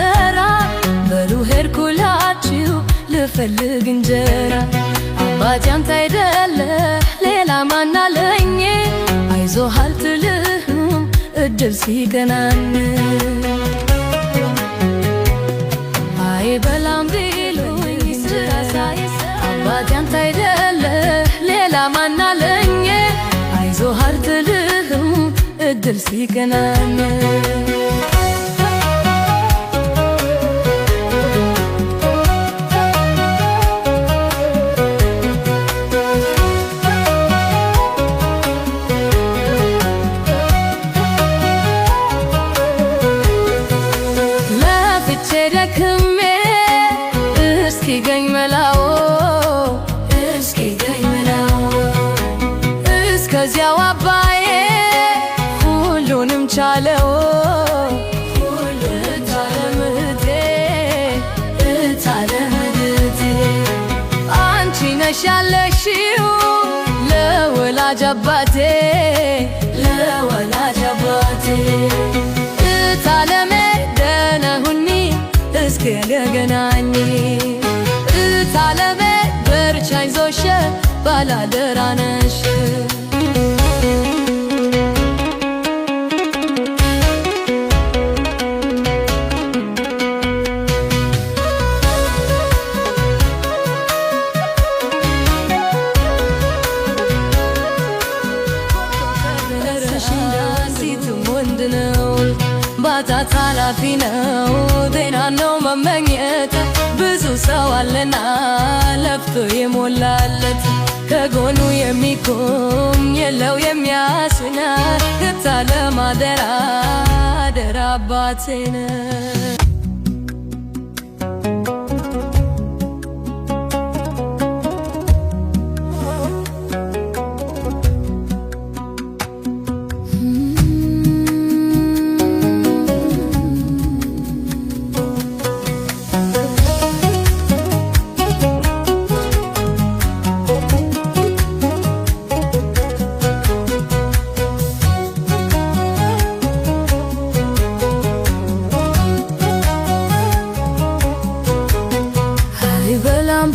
ሳይሰራ በሉ ሄድኩላችሁ ልፈልግ እንጀራ። አባቴ አንተ አይደለህ ሌላ ማን አለኝ? አይዞህ አልትልህም እድል ሲገናኝ። አይበላም ቢሉኝ ስራ ሳይሰራ አባቴ አንተ አይደለህ ሌላ ማን አለኝ? አይዞህ አልትልህም እድል ሲገናኝ። ደክሜ እስኪገኝ መላው እስከዚያው አባዬ ሁሉንም ቻለው። አንቺ ነሽ ያለሽው ለወላጅ አባቴ እታለሜ ደህና ሁኚ እስክንገናኝ። እታለሜ በርቺ አይዞሽ ባላደራ ነሽ። ባታት ኃላፊ ነው ጤና ነው መመኘት። ብዙ ሰው አለና ለፍቶ የሞላለት ከጎኑ የሚቆም የለው የሚያስና። እታለም አደራ አደራ አባቴን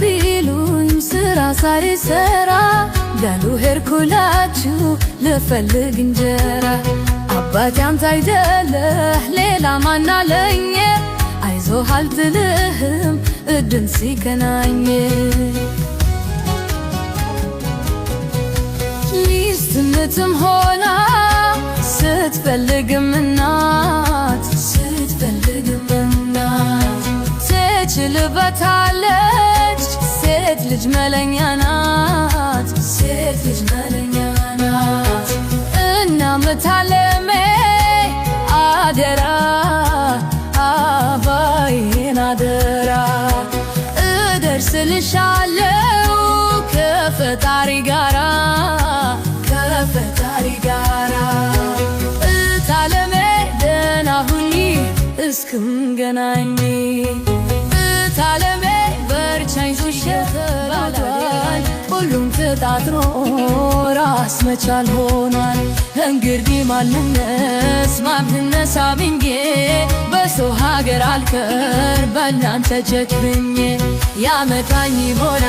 ቢሉኝ ስራ ሳይሰራ ገሉ ሄድኩላችሁ ልፈልግ እንጀራ። አባቴ አንተ አይደለህ ሌላ ማን አለኝ? አይዞህ አልትልህም እድል ሲገናኝ። ሚስትነትም ሆና ስትፈልግም እናት ትችልበታለች ሴት ልጅ መለኛ ናት እናም እታለሜ አደራ አባዬን አደራ። እደርስልሻለሁ ከፈጣሪ ጋራ እታለሜ ደህና ሁኚ እስክንገናኝ። እታለሜ በርቺ አይዞሽ ተባብሏል ሁሉም ተጣጥሮ ራስ መቻል ሆኗል። እንግዲህ ማንነስ ማንነሳ ብኜ በሰው ሀገር አልቀር በእናንተ ጀግብኜ። ያመጣኝ ሆና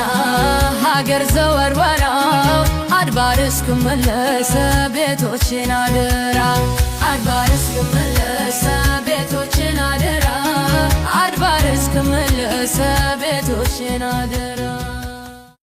ሀገር ዘወርወራው አድባር እስክመለስ ቤቶቼን አደራ አድባር እስክመለስ ቤቶቼን አደራ አድባር እስክመለስ ቤቶቼን አደራ።